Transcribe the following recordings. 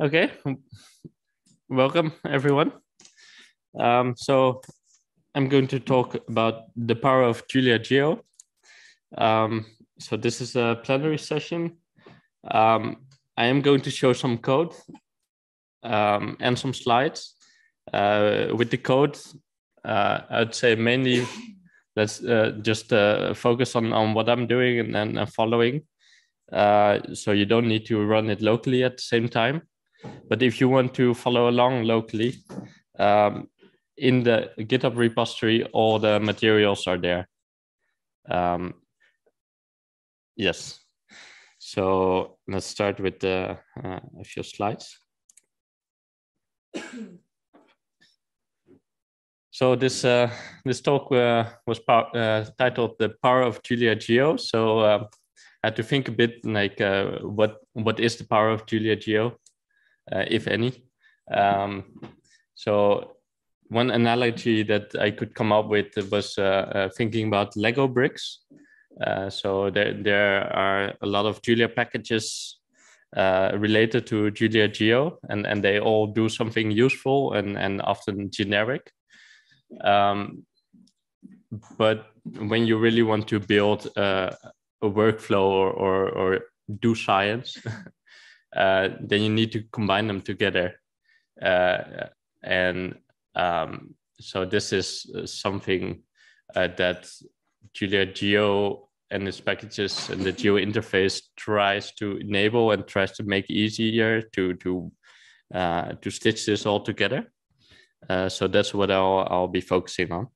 Okay, welcome everyone. So I'm going to talk about the power of JuliaGeo. So this is a plenary session. I am going to show some code and some slides. With the code, I'd say mainly let's just focus on what I'm doing and following. So you don't need to run it locally at the same time. But if you want to follow along locally, in the GitHub repository, all the materials are there. Yes. So let's start with a few slides. So this talk was titled "The Power of JuliaGeo." So I had to think a bit like what is the power of JuliaGeo, if any. So one analogy that I could come up with was thinking about Lego bricks. So there are a lot of Julia packages related to JuliaGeo, and they all do something useful and often generic. But when you really want to build a workflow or do science, then you need to combine them together. So this is something that JuliaGeo and its packages and the Geo interface tries to enable and tries to make easier to stitch this all together. So that's what I'll be focusing on.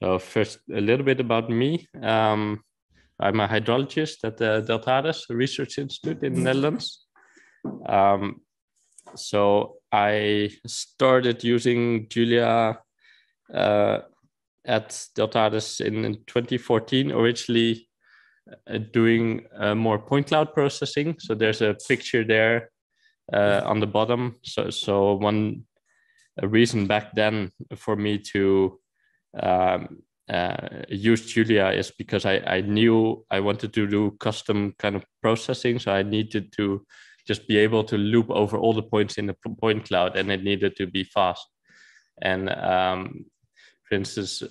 So first, a little bit about me. I'm a hydrologist at the Deltares Research Institute in the Netherlands. So I started using Julia at Deltares in 2014, originally doing more point cloud processing. So there's a picture there on the bottom. So one reason back then for me to use Julia is because I knew I wanted to do custom kind of processing. So I needed to just be able to loop over all the points in the point cloud, and it needed to be fast. And for instance,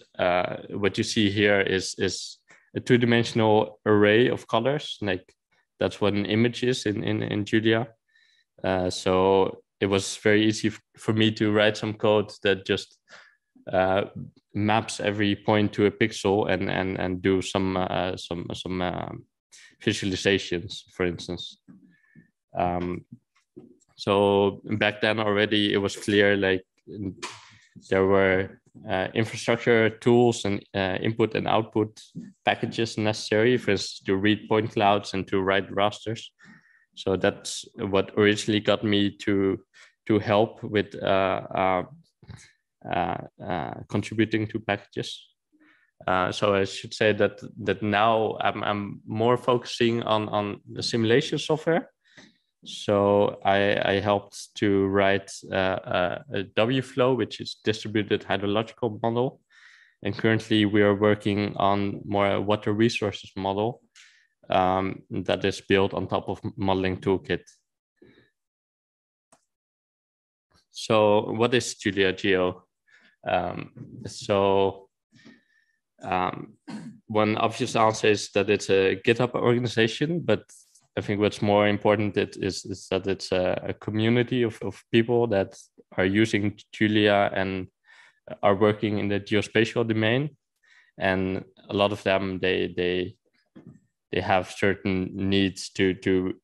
what you see here is a two-dimensional array of colors. Like that's what an image is in Julia. So it was very easy for me to write some code that just maps every point to a pixel and do some visualizations, for instance. So back then already it was clear, like there were infrastructure tools and input and output packages necessary for us to read point clouds and to write rasters. So that's what originally got me to help with contributing to packages. So I should say that now I'm more focusing on the simulation software. So I helped to write a WFlow, which is distributed hydrological model. And currently we are working on more water resources model that is built on top of modeling toolkit. So what is JuliaGeo? One obvious answer is that it's a GitHub organization, but I think what's more important is that it's a community of people that are using Julia and are working in the geospatial domain. And a lot of them, they have certain needs to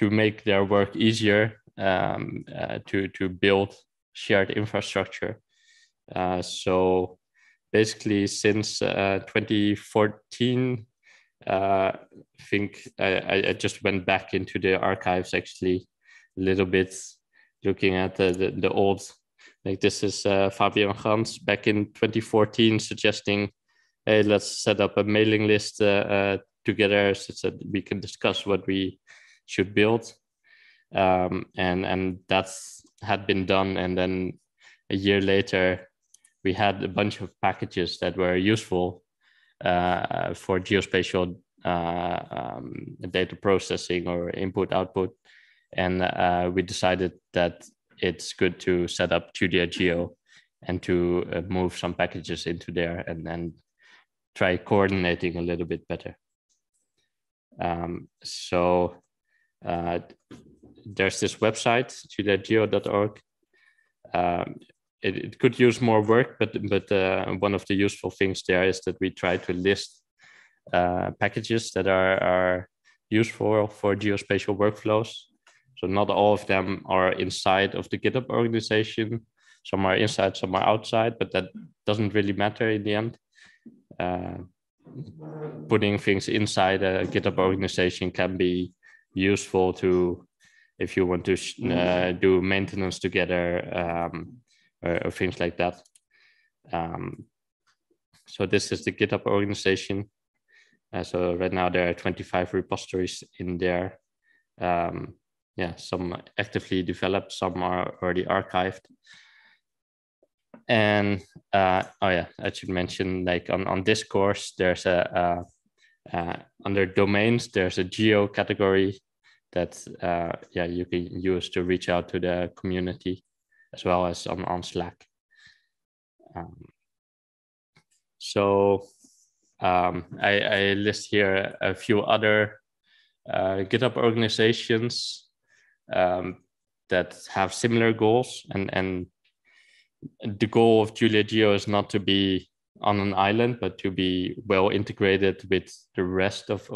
make their work easier, to build shared infrastructure. So basically since 2014, I think I just went back into the archives actually a little bit, looking at the old, like this is Fabian Gans back in 2014 suggesting, hey, let's set up a mailing list together so that we can discuss what we should build. And that's had been done. And then a year later, we had a bunch of packages that were useful for geospatial data processing or input output. And we decided that it's good to set up JuliaGeo and to move some packages into there and then try coordinating a little bit better. So there's this website, JuliaGeo.org. It could use more work, but one of the useful things there is that we try to list packages that are useful for geospatial workflows. So not all of them are inside of the GitHub organization. Some are inside, some are outside, but that doesn't really matter in the end. Putting things inside a GitHub organization can be useful to, if you want to do maintenance together or things like that. So this is the GitHub organization. So right now there are 25 repositories in there. Some actively developed, some are already archived. And I should mention, like on this course, there's under domains, there's a geo category that you can use to reach out to the community, as well as on Slack. I list here a few other GitHub organizations that have similar goals, and the goal of JuliaGeo is not to be on an island, but to be well integrated with the rest of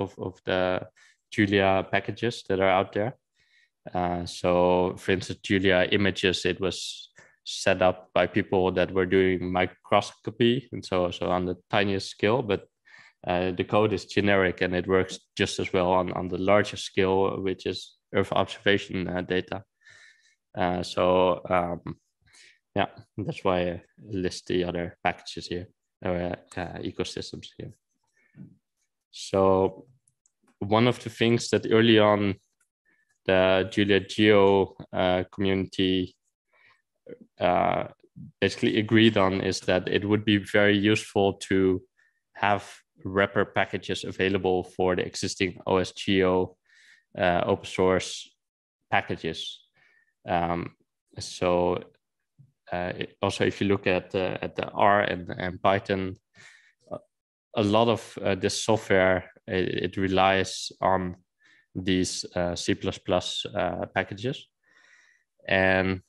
the Julia packages that are out there. So for instance, Julia Images, it was set up by people that were doing microscopy, and so on the tiniest scale, but the code is generic and it works just as well on the larger scale, which is Earth observation data. That's why I list the other packages here, or ecosystems here. So one of the things that early on the JuliaGeo community basically agreed on is that it would be very useful to have wrapper packages available for the existing OSGeo open source packages. Also, if you look at the R and Python, a lot of this software, it relies on these C++ packages. And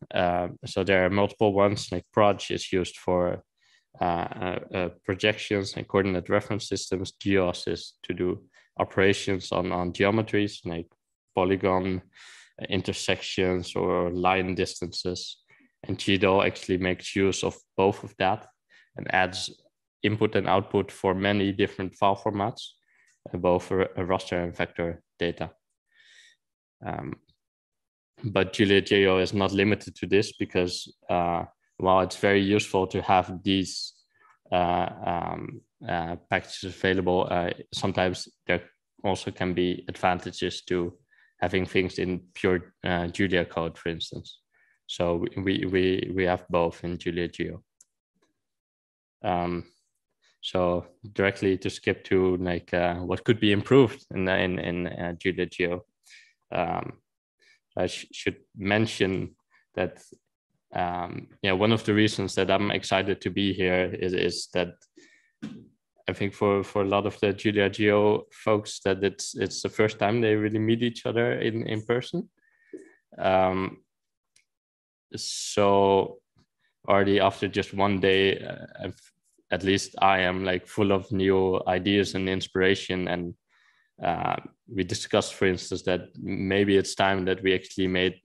so there are multiple ones, like Proj is used for projections and coordinate reference systems. Geos is to do operations on geometries, like polygon intersections or line distances. And GDAL actually makes use of both of that and adds input and output for many different file formats, both a raster and vector data. But JuliaGeo is not limited to this, because while it's very useful to have these packages available, sometimes there also can be advantages to having things in pure Julia code, for instance. So we have both in JuliaGeo. So directly to skip to like what could be improved in JuliaGeo. I should mention that one of the reasons that I'm excited to be here is that I think for a lot of the JuliaGeo folks that it's the first time they really meet each other in person. So already after just one day, at least I am like full of new ideas and inspiration. And we discussed, for instance, that maybe it's time that we actually made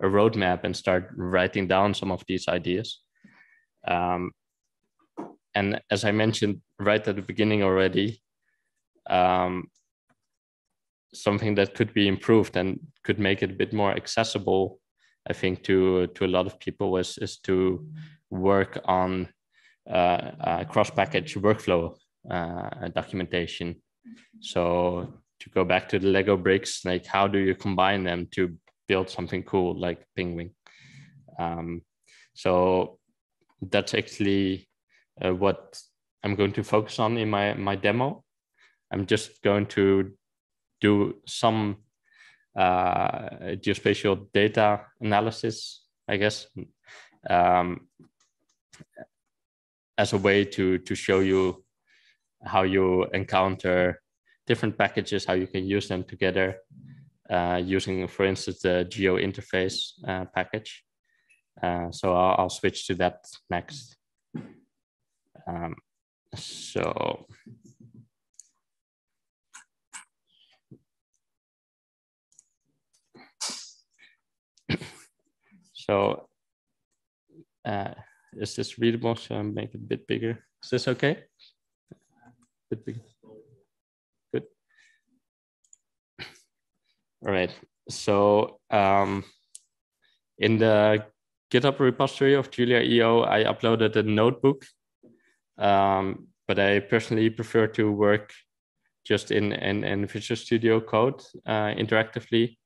a roadmap and start writing down some of these ideas. And as I mentioned right at the beginning already, something that could be improved and could make it a bit more accessible, I think, to a lot of people is to work on cross-package workflow documentation. So to go back to the Lego bricks, like how do you combine them to build something cool like Penguin? So that's actually what I'm going to focus on in my demo. I'm just going to do some geospatial data analysis, I guess, as a way to show you how you encounter different packages, how you can use them together, using, for instance, the Geo interface package. So I'll switch to that next. So is this readable? So I make it a bit bigger. Is this okay? A bit bigger. Good. All right. So in the GitHub repository of JuliaEO, I uploaded a notebook, but I personally prefer to work just in Visual Studio Code interactively,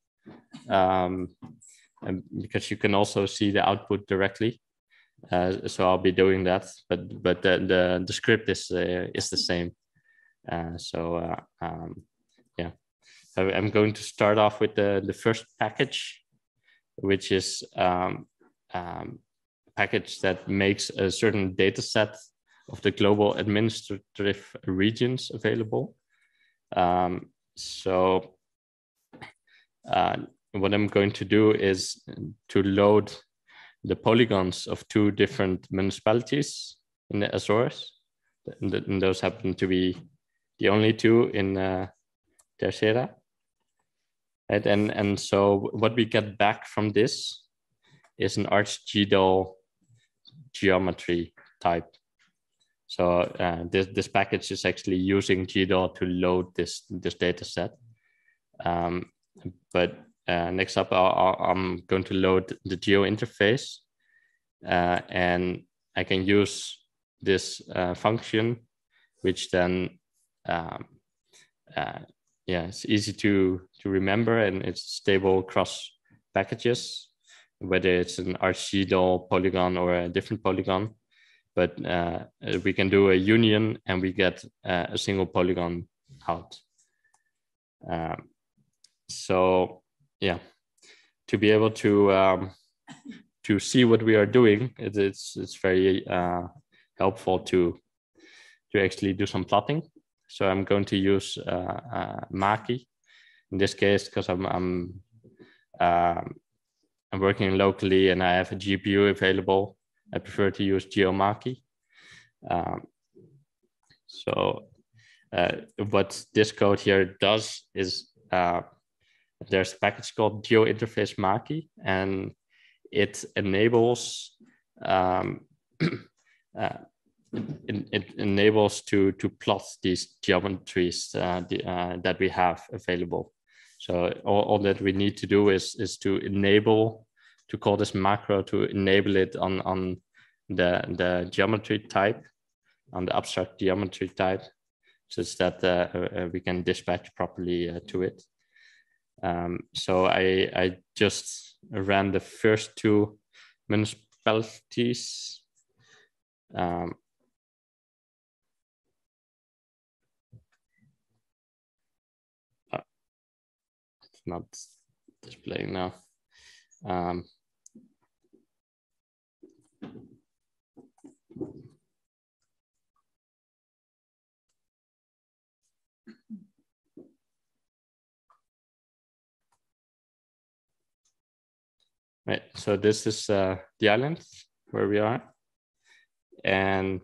and because you can also see the output directly. So I'll be doing that, but the script is the same. Yeah, I'm going to start off with the first package, which is package that makes a certain data set of the global administrative regions available. What I'm going to do is to load the polygons of 2 different municipalities in the Azores. And those happen to be the only 2 in Terceira. Right? And so what we get back from this is an ArcGDOL geometry type. So this package is actually using GDOL to load this data set. But next up, I'm going to load the Geo interface, and I can use this function, which then, it's easy to remember, and it's stable across packages, whether it's an ArcGDOL polygon or a different polygon. But we can do a union, and we get a single polygon out. So yeah, to be able to see what we are doing, it's very helpful to actually do some plotting. So I'm going to use Maki in this case, because I'm working locally and I have a GPU available. I prefer to use GeoMaki. What this code here does is there's a package called Geo interface Maki, and it enables it enables to plot these geometries that we have available. So all that we need to do is to call this macro to enable it on the geometry type, on the abstract geometry type, such that we can dispatch properly to it. So I just ran the first 2 municipalities. It's not displaying now. Right, so this is the island where we are, and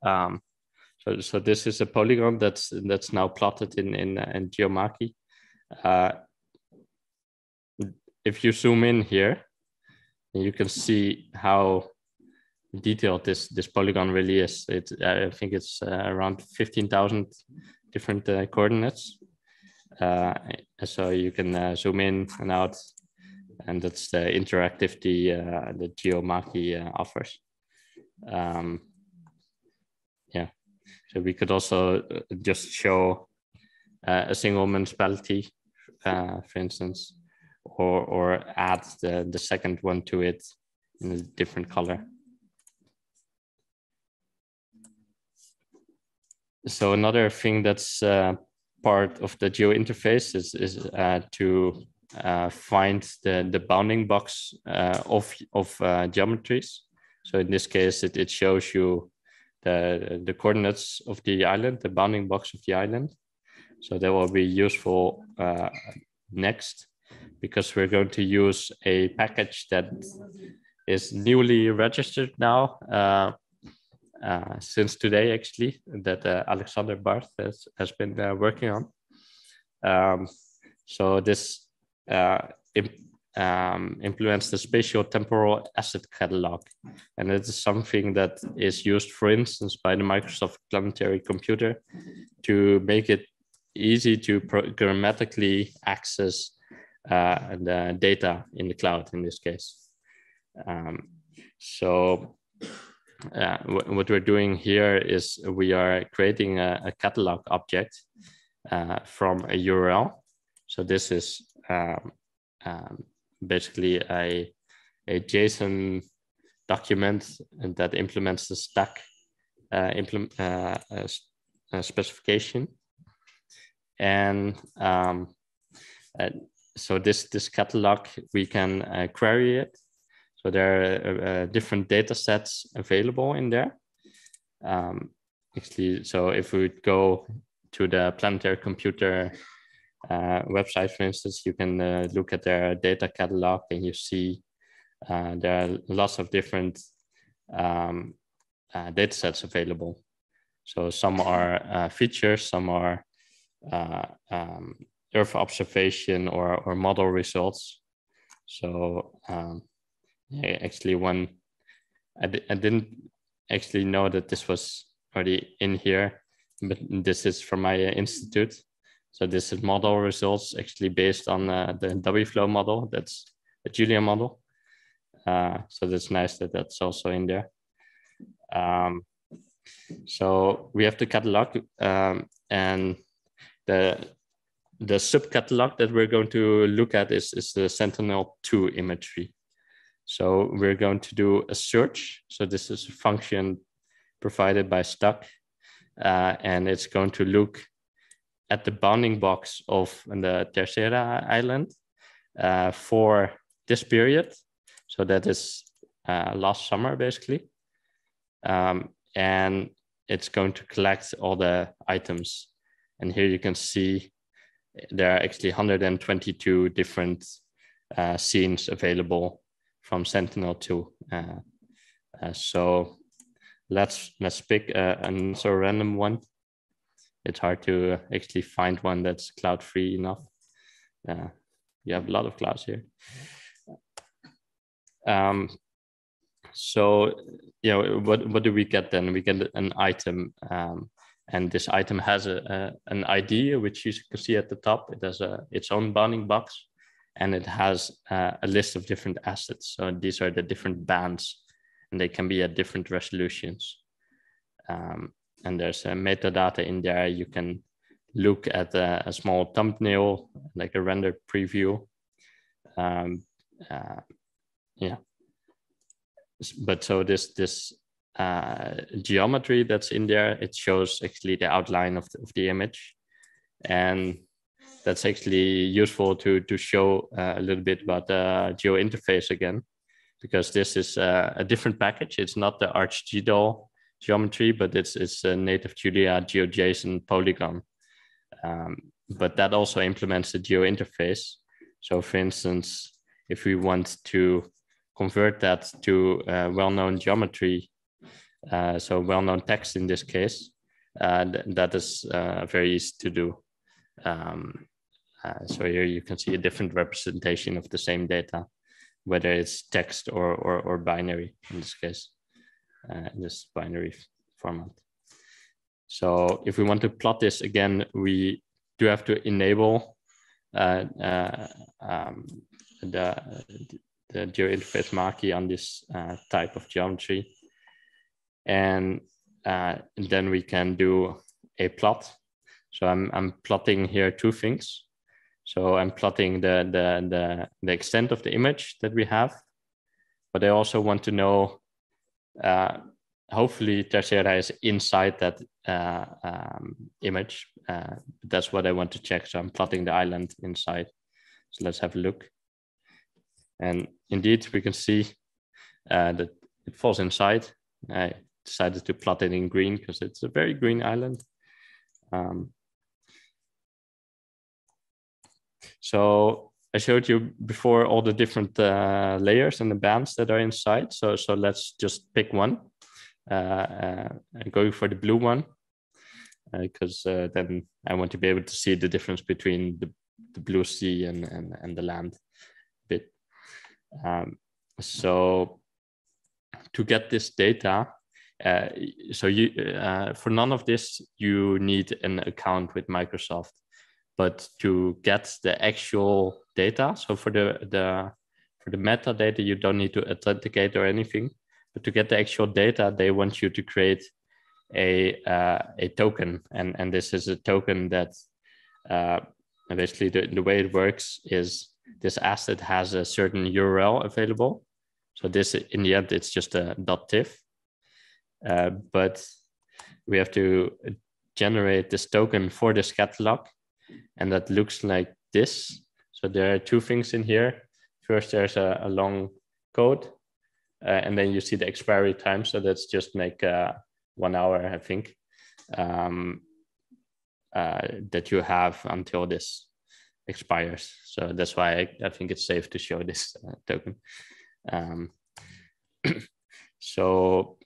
so this is a polygon that's now plotted in GeoMaki. If you zoom in here, you can see how detailed this polygon really is. I think it's around 15,000 different coordinates. So you can zoom in and out, and that's the interactivity the GeoMaki offers. So we could also just show a single municipality, for instance, or add the second one to it in a different color. So another thing that's part of the geo interface is to find the bounding box of geometries. So in this case, it shows you the coordinates of the island, the bounding box of the island. So that will be useful next, because we're going to use a package that is newly registered now, since today actually, that Alexander Barth has been working on. So this implements the spatial temporal asset catalog, and it is something that is used, for instance, by the Microsoft Planetary Computer to make it easy to programmatically access the data in the cloud in this case. So what we're doing here is we are creating a catalog object from a URL. So this is basically a JSON document that implements the stack specification. And so this catalog, we can query it. So there are different data sets available in there. Actually, so if we go to the Planetary Computer website, for instance, you can look at their data catalog, and you see there are lots of different data sets available. So some are features, some are Earth observation or model results. So actually, I didn't actually know that this was already in here, but this is from my institute. So this is model results actually based on the Wflow model. That's a Julia model. So that's nice that that's also in there. So we have the catalog, and the sub-catalog that we're going to look at is the Sentinel-2 imagery. So we're going to do a search. So this is a function provided by Stack, and it's going to look at the bounding box of the Terceira island for this period. So that is last summer, basically. And it's going to collect all the items. And here you can see there are actually 122 different scenes available from Sentinel-2. So let's pick another random one. It's hard to actually find one that's cloud-free enough. You have a lot of clouds here. So what do we get then? We get an item, and this item has an ID, which you can see at the top. It has its own bounding box, and it has a list of different assets. So these are the different bands, and they can be at different resolutions. And there's a metadata in there. You can look at a small thumbnail, like a rendered preview. Yeah. But so this geometry that's in there, it shows actually the outline of the image. And that's actually useful to show a little bit about the geo interface again, because this is a different package. It's not the ArcGDOL geometry, but it's a native JuliaGeo JSON polygon. But that also implements the geo interface. So for instance, if we want to convert that to well-known geometry, so well-known text in this case, that is very easy to do. So here you can see a different representation of the same data, whether it's text or binary in this case, in this binary format. So if we want to plot this again, we do have to enable the geo interface marquee on this type of geometry. And then we can do a plot. So I'm plotting here two things. So I'm plotting the extent of the image that we have, but I also want to know hopefully Tercera is inside that image. That's what I want to check. So I'm plotting the island inside. So let's have a look. And indeed, we can see that it falls inside. I decided to plot it in green because it's a very green island. So I showed you before all the different layers and the bands that are inside. So let's just pick one. Going for the blue one, because then I want to be able to see the difference between the blue sea and the land a bit. So to get this data, so you for none of this you need an account with Microsoft, but to get the actual data, so for the metadata you don't need to authenticate or anything, but to get the actual data they want you to create a token, and this is a token that basically the way it works is this asset has a certain URL available. So this, in the end, it's just a .tiff, but we have to generate this token for this catalog, and that looks like this. So there are two things in here. First, there's a long code, and then you see the expiry time. So that's just like 1 hour, I think, that you have until this expires. So that's why I think it's safe to show this token. So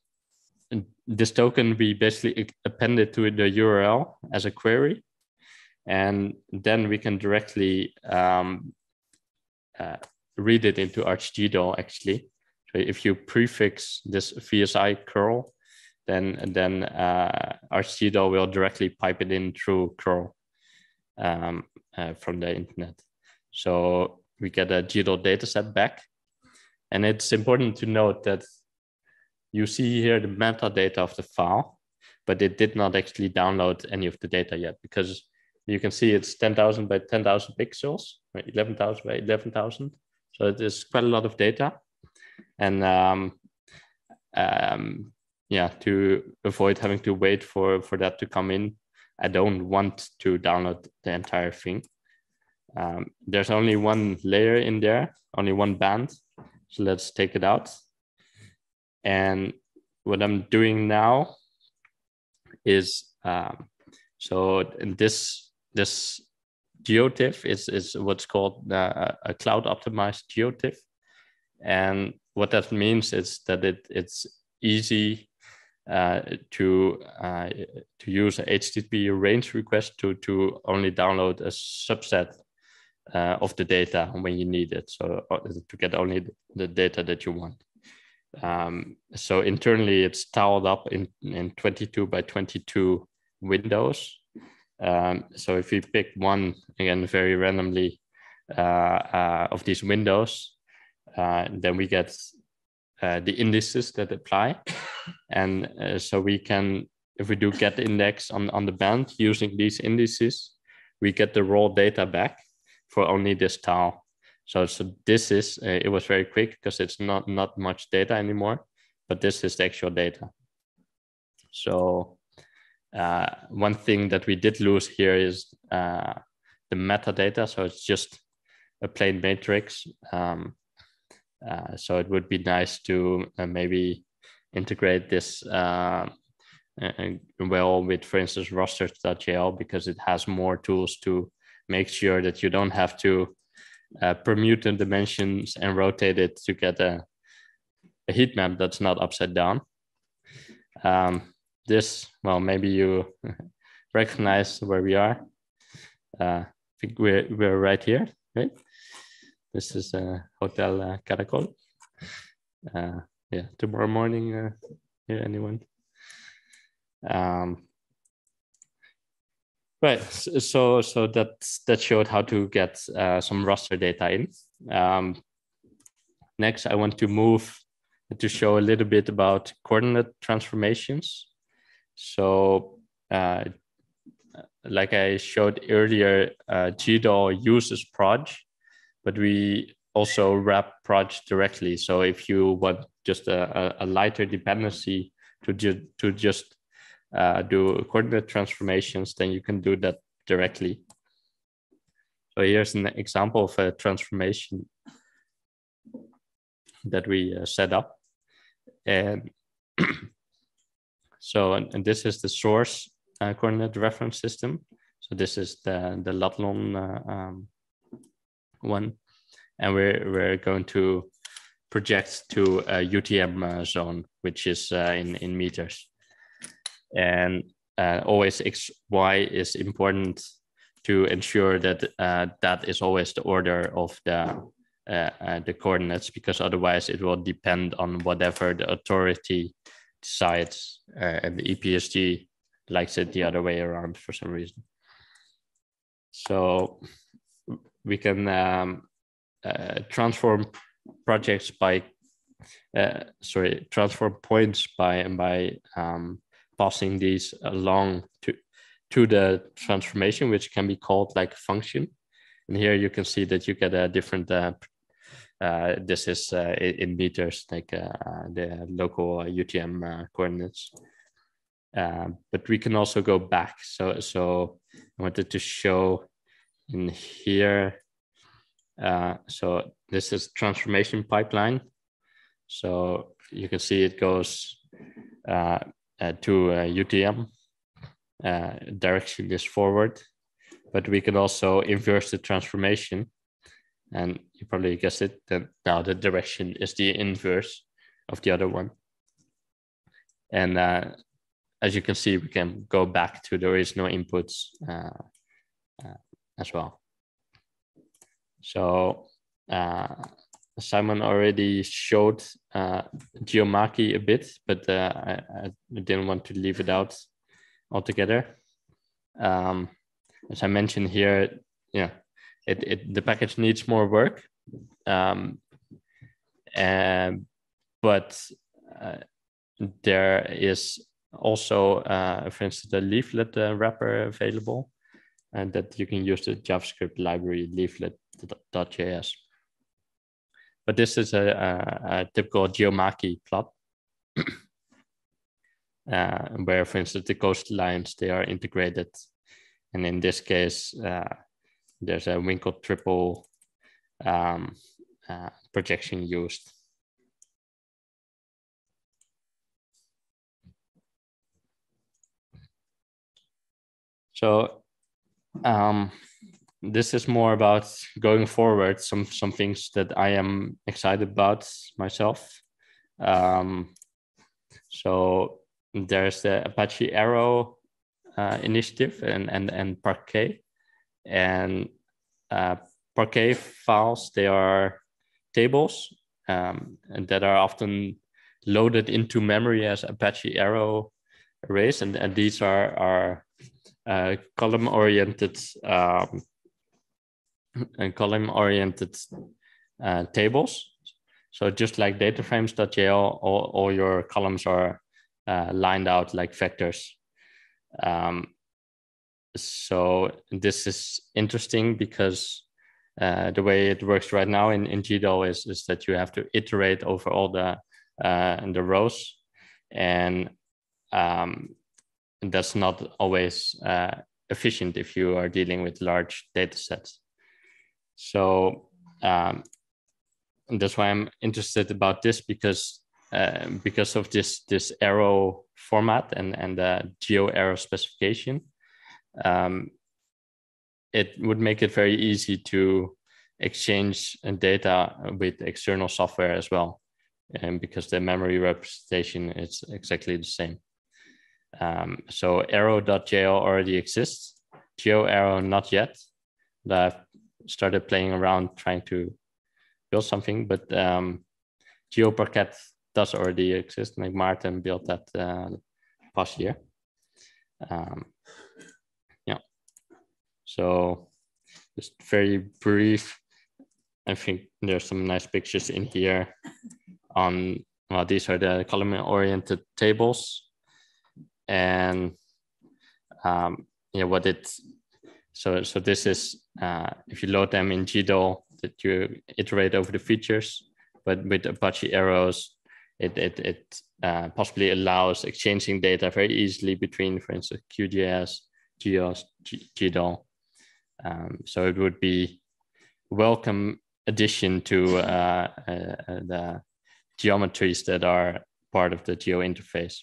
this token we basically append it to the URL as a query, and then we can directly read it into ArchGDO actually. So if you prefix this VSI curl, then ArchGDO will directly pipe it in through curl from the internet. So we get a GDO dataset back. And it's important to note that you see here the metadata of the file, but it did not actually download any of the data yet, because you can see it's 10,000 by 10,000 pixels, or 11,000 by 11,000. So it is quite a lot of data. And yeah, to avoid having to wait for that to come in, I don't want to download the entire thing. There's only one layer in there, only one band. So let's take it out. And what I'm doing now is, so this GeoTIFF is what's called a cloud optimized GeoTIFF. And what that means is that it's easy to use a HTTP range request to only download a subset of the data when you need it, so to get only the data that you want. So internally it's tiled up in 22 by 22 windows. So if we pick one, again very randomly, of these windows, then we get the indices that apply. And so we can, if we do get index on the band using these indices, we get the raw data back for only this tile. So this is, it was very quick because it's not much data anymore, but this is the actual data. So one thing that we did lose here is the metadata. So it's just a plain matrix. So it would be nice to maybe integrate this well with, for instance, rosters.jl, because it has more tools to make sure that you don't have to permute the dimensions and rotate it to get a heat map that's not upside down. This, well, maybe you recognize where we are. I think we're right here, right? This is Hotel Caracol. Yeah, tomorrow morning, here, anyone? Right, so that showed how to get some raster data in. Next, I want to move to show a little bit about coordinate transformations. So like I showed earlier, GDAL uses proj, but we also wrap proj directly. So if you want just a lighter dependency to just do coordinate transformations, then you can do that directly. So here's an example of a transformation that we set up. And so, and this is the source coordinate reference system. So this is the Latlon one. And we're going to project to a UTM zone, which is in meters. And always XY is important to ensure that that is always the order of the coordinates, because otherwise it will depend on whatever the authority decides, and the EPSG likes it the other way around for some reason. So we can transform projects by transform points by passing these along to the transformation, which can be called like a function. And here you can see that you get a different this is in meters, like the local UTM coordinates. But we can also go back. So I wanted to show in here. So this is transformation pipeline. So you can see it goes to UTM. Direction is forward, but we can also inverse the transformation. And you probably guessed it, that now the direction is the inverse of the other one. And as you can see, we can go back to the original inputs as well. So Simon already showed geomaki a bit, but I didn't want to leave it out altogether. As I mentioned here, yeah, the package needs more work, but there is also, for instance, the leaflet wrapper available, and that you can use the JavaScript library leaflet.js. But this is a typical geomaki plot, where, for instance, the coastlines, they are integrated. And in this case, there's a Winkel triple projection used. So this is more about going forward, some things that I am excited about myself. So there's the Apache Arrow initiative and Parquet. And Parquet files, they are tables and that are often loaded into memory as Apache Arrow arrays, and these are column-oriented tables. So just like dataframes.jl, all your columns are lined out like vectors. So this is interesting because the way it works right now in GDAL is that you have to iterate over all the rows, and that's not always efficient if you are dealing with large data sets. So that's why I'm interested about this, because of this arrow format and the geo arrow specification. It would make it very easy to exchange data with external software as well, and because the memory representation is exactly the same. So arrow.jl already exists, GeoArrow not yet. I've started playing around trying to build something, but GeoParquet does already exist. Like Martin built that past year. Yeah. So just very brief. I think there's some nice pictures in here on, well, these are the column-oriented tables. And yeah, so this is, if you load them in GDAL, that you iterate over the features, but with Apache arrows, it possibly allows exchanging data very easily between, for instance, QGIS, GEOS, GDAL. So it would be a welcome addition to the geometries that are part of the Geo interface.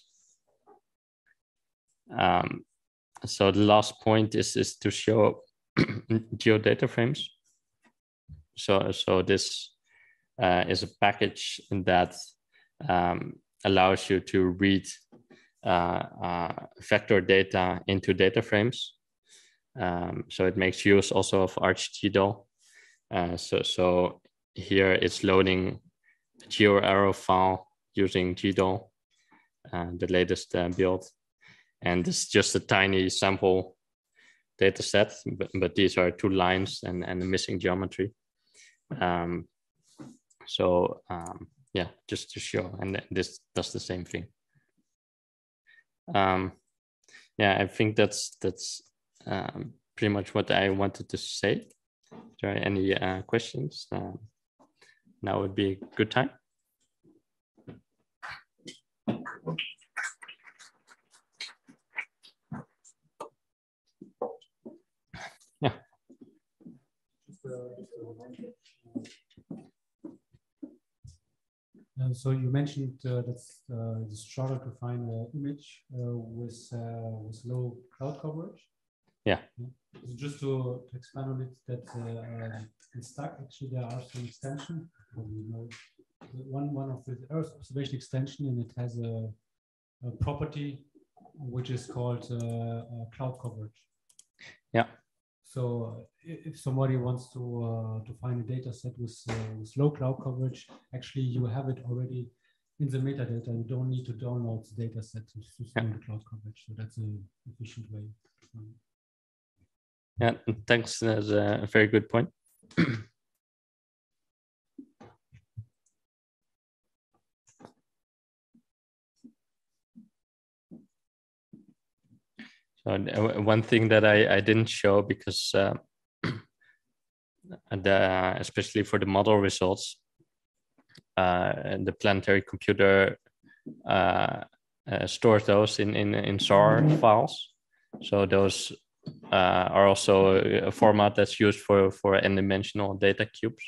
So the last point is to show geodata frames. So this is a package that allows you to read vector data into data frames. So it makes use also of ArcGDAL. So here it's loading a GeoArrow file using GDAL, the latest build. And this is just a tiny sample data set, but these are 2 lines and a missing geometry. Yeah, just to show, and this does the same thing. Yeah, I think that's pretty much what I wanted to say. If there are any questions, now would be a good time. Yeah. So you mentioned that it's harder to find an image with low cloud coverage. Yeah. So just to expand on it, that in Stack actually there are some extensions. You know, one of the Earth observation extension, and it has a property which is called cloud coverage. Yeah. So if somebody wants to find a data set with low cloud coverage, actually you have it already in the metadata. You don't need to download the data set to find the cloud coverage. So that's an efficient way. Yeah, thanks. That's a very good point. So one thing that I didn't show, because especially for the model results, the planetary computer stores those in SAR files. So those are also a format that's used for n-dimensional data cubes.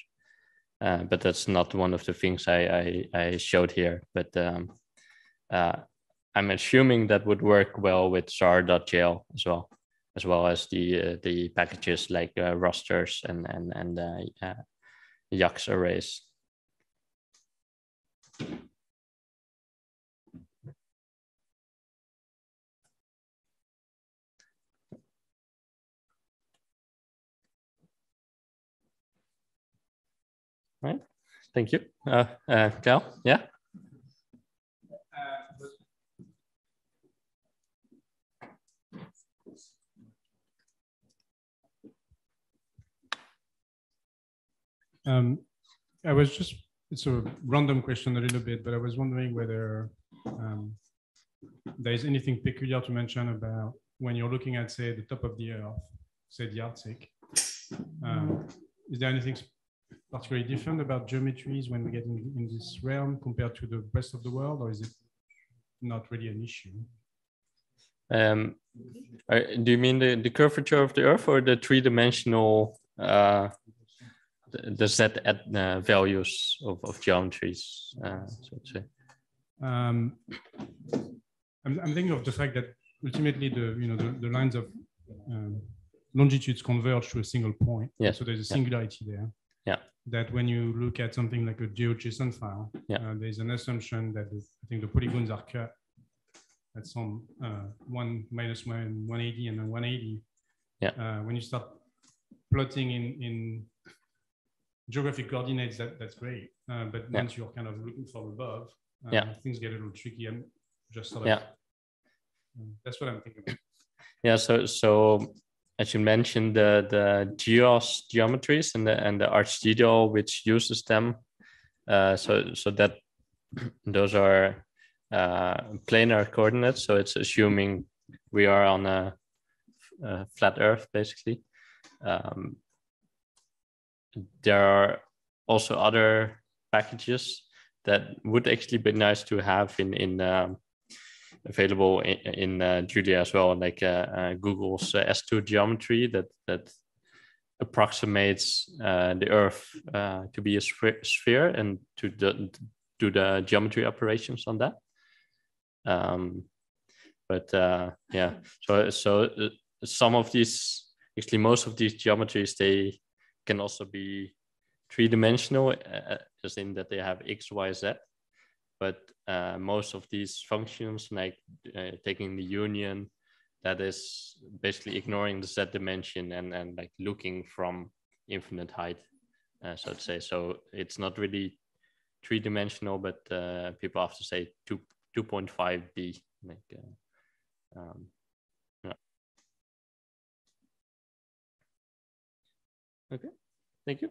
But that's not one of the things I showed here. But I'm assuming that would work well with SAR.jl as well as the packages like rosters and YAX arrays. Right. Thank you. Cal, yeah. I was just, it's a random question a little bit, but I was wondering whether there is anything peculiar to mention about when you're looking at, say, the top of the Earth, say the Arctic. Is there anything particularly different about geometries when we get in this realm compared to the rest of the world, or is it not really an issue? Do you mean the curvature of the Earth or the 3-dimensional the Z values of geometries? So to say. I'm thinking of the fact that ultimately the lines of longitudes converge to a single point. Yeah. So there's a singularity there. Yeah. That when you look at something like a GeoJSON file, there's an assumption that I think the polygons are cut at some 1, -1, 180, and then 180. Yeah. When you start plotting in geographic coordinates, that's great. But once you're kind of looking from above, things get a little tricky. I'm just sort of, that's what I'm thinking about. Yeah, so as you mentioned, the GEOS geometries and the ArcGDAL, which uses them, so that those are planar coordinates. So it's assuming we are on a flat Earth, basically. There are also other packages that would actually be nice to have in available in Julia as well, like Google's S2 geometry that approximates the Earth to be a sphere and to do the geometry operations on that. But yeah, so some of these, actually most of these geometries, they can also be three-dimensional, as in that they have X, Y, Z. But most of these functions, like taking the union, that is basically ignoring the Z dimension and like looking from infinite height, so to say. So it's not really three-dimensional, but people often say 2.5D. Like, yeah. Okay, thank you.